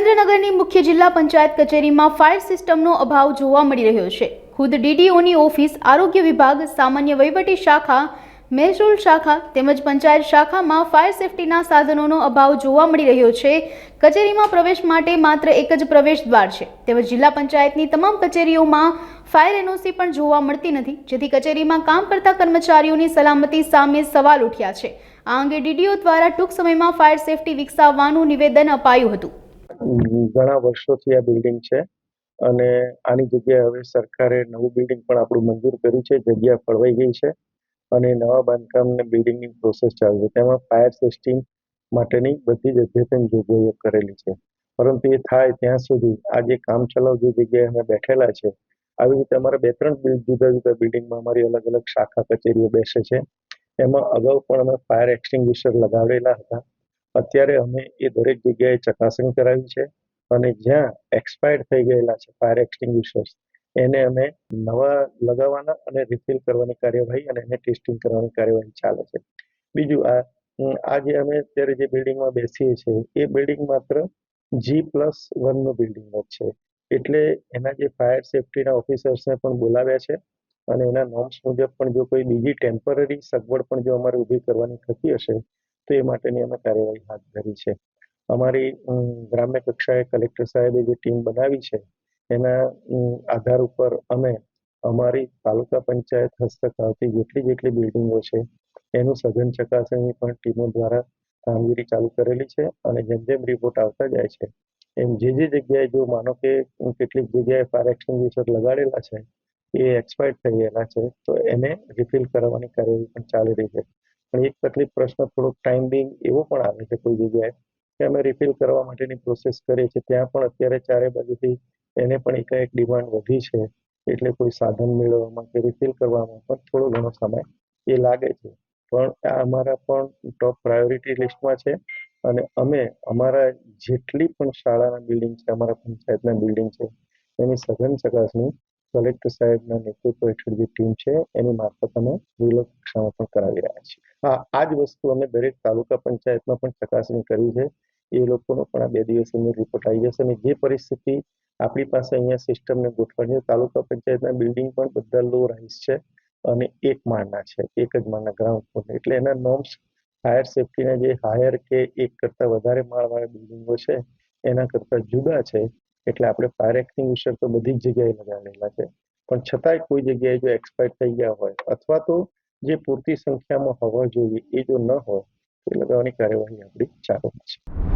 સુરેન્દ્રનગરની મુખ્ય જિલ્લા પંચાયત કચેરીમાં ફાયર સિસ્ટમનો અભાવ જોવા મળી રહ્યો છે। ખુદ ડીડીઓની ઓફિસ, આરોગ્ય વિભાગ, સામાન્ય વહીવટી શાખા, મહેસૂલ શાખા તેમજ પંચાયત શાખામાં ફાયર સેફટીના સાધનોનો અભાવ જોવા મળી રહ્યો છે। કચેરીમાં પ્રવેશ માટે માત્ર એક જ પ્રવેશ દ્વાર છે। તેમજ જિલ્લા પંચાયતની તમામ કચેરીઓમાં ફાયર એનઓસી પણ જોવા મળતી નથી, જેથી કચેરીમાં કામ કરતા કર્મચારીઓની સલામતી સામે સવાલ ઉઠ્યા છે। આ અંગે ડીડીઓ દ્વારા ટૂંક સમયમાં ફાયર સેફટી વિકસાવવાનું નિવેદન અપાયું હતું। ઘણા વર્ષોથી આ બિલ્ડિંગ છે અને આની જગ્યાએ હવે સરકારે નવું બિલ્ડિંગ પણ આપણું મંજૂર કર્યું છે। જગ્યા ફળવાઈ ગઈ છે અને નવા બાંધકામને બિલ્ડિંગની પ્રોસેસ ચાલુ છે। તેમાં ફાયર સેફટી માટેની બધી જ અદ્યતન જોગવાઈઓ કરેલી છે, પરંતુ એ થાય ત્યાં સુધી આ જે કામચલાઉ જે જગ્યાએ અમે બેઠેલા છે, આવી રીતે અમારા 2-3 જુદા જુદા બિલ્ડિંગમાં અમારી અલગ અલગ શાખા કચેરીઓ બેસે છે। એમાં અગાઉ પણ અમે ફાયર એક્સટિંગ્વિશર લગાવેલા હતા। અત્યારે અમે એ દરેક જગ્યાએ ચકાસણી કરાવી છે અને જ્યાં એક્સપાયર્ડ થઈ ગયેલા છે ફાયર એક્સટિંગ્વિશર્સ, એને અમે નવા લગાવવાના અને રિફિલ કરવાની કાર્યવાહી અને એને ટેસ્ટિંગ કરવાની કાર્યવાહી ચાલે છે। બીજું આ જે અમે અત્યારે જે બિલ્ડિંગમાં બેસીએ છીએ એ બિલ્ડિંગ માત્ર G+1 નું બિલ્ડિંગ જ છે, એટલે એના જે ફાયર સેફટીના ઓફિસર્સને પણ બોલાવ્યા છે અને એના નોર્મ્સ મુજબ પણ જો કોઈ બીજી ટેમ્પરરી સગવડ પણ જો અમારે ઊભી કરવાની થતી હશે તો એ માટેની અમે કાર્યવાહી હાથ ધરી છે। અમારી ગ્રામ્ય કક્ષાએ કલેક્ટર સાહેબે જે ટીમ બનાવી છે એના આધાર ઉપર અમે અમારી તાલુકા પંચાયત હસ્તક આવતી જેટલી બિલ્ડિંગો છે એનું સઘન ચકાસણી પણ ટીમો દ્વારા કામગીરી ચાલુ કરેલી છે અને જેમ જેમ રિપોર્ટ આવતા જાય છે એમ જે જગ્યાએ જો માનો કે કેટલીક જગ્યાએ ફાયર એક્સટિંગ્વિશર લગાડેલા છે એ એક્સપાયર્ડ થઈ ગયેલા છે તો એને રિફિલ કરવાની કાર્યવાહી પણ ચાલી રહી છે। પણ એક તકલીફ પ્રશ્ન થોડોક ટાઈમ બિંગ એવો પણ આવે છે કોઈ જગ્યાએ કે અમે રિફિલ કરવા માટેની પ્રોસેસ કરીએ છીએ, ત્યાં પણ અત્યારે ચારે બાજુથી એને પણ એકાએક ડિમાન્ડ વધી છે, એટલે કોઈ સાધન મેળવવામાં કે રિફિલ કરવામાં પણ થોડો ઘણો સમય એ લાગે છે। પણ આ અમારા પણ ટોપ પ્રાયોરિટી લિસ્ટમાં છે અને અમે અમારા જેટલી પણ શાળાના બિલ્ડિંગ છે, અમારા પંચાયતના બિલ્ડિંગ છે, એની સઘન ચકાસણી કલેક્ટર સાહેબના નેતૃત્વ હેઠળ જે ટીમ છે એની મારફત અમે જિલ્લા કક્ષામાં પણ કરાવી રહ્યા છીએ। આ જ વસ્તુ અમે દરેક તાલુકા પંચાયતમાં પણ ચકાસણી કરી છે। એ લોકોનો પણ આ 2 દિવસની રિપોર્ટ આવી જશે અને જે પરિસ્થિતિ આપણી પાસે અહીંયા સિસ્ટમને ગોઠવવાની તાલુકા પંચાયતના બિલ્ડિંગ પણ બધા લો રાઇઝ છે અને એક માળના છે, એક જ માળના ગ્રાઉન્ડ ફ્લોર, એટલે એના નોર્મ્સ ફાયર સેફટીના જે હાયર કે એક કરતાં વધારે માળવાળા બિલ્ડિંગો છે એના કરતાં જુદા છે। એટલે આપણે ફાયર એક્સટિંગ્વિશર તો બધી જ જગ્યાએ લગાવેલા છે, પણ છતાંય કોઈ જગ્યાએ જો એક્સપાયર થઈ ગયા હોય અથવા તો જે પૂરતી સંખ્યામાં હોવા જોઈએ એ જો ન હોય તો લગાવવાની કાર્યવાહી આપણી ચાલુ છે।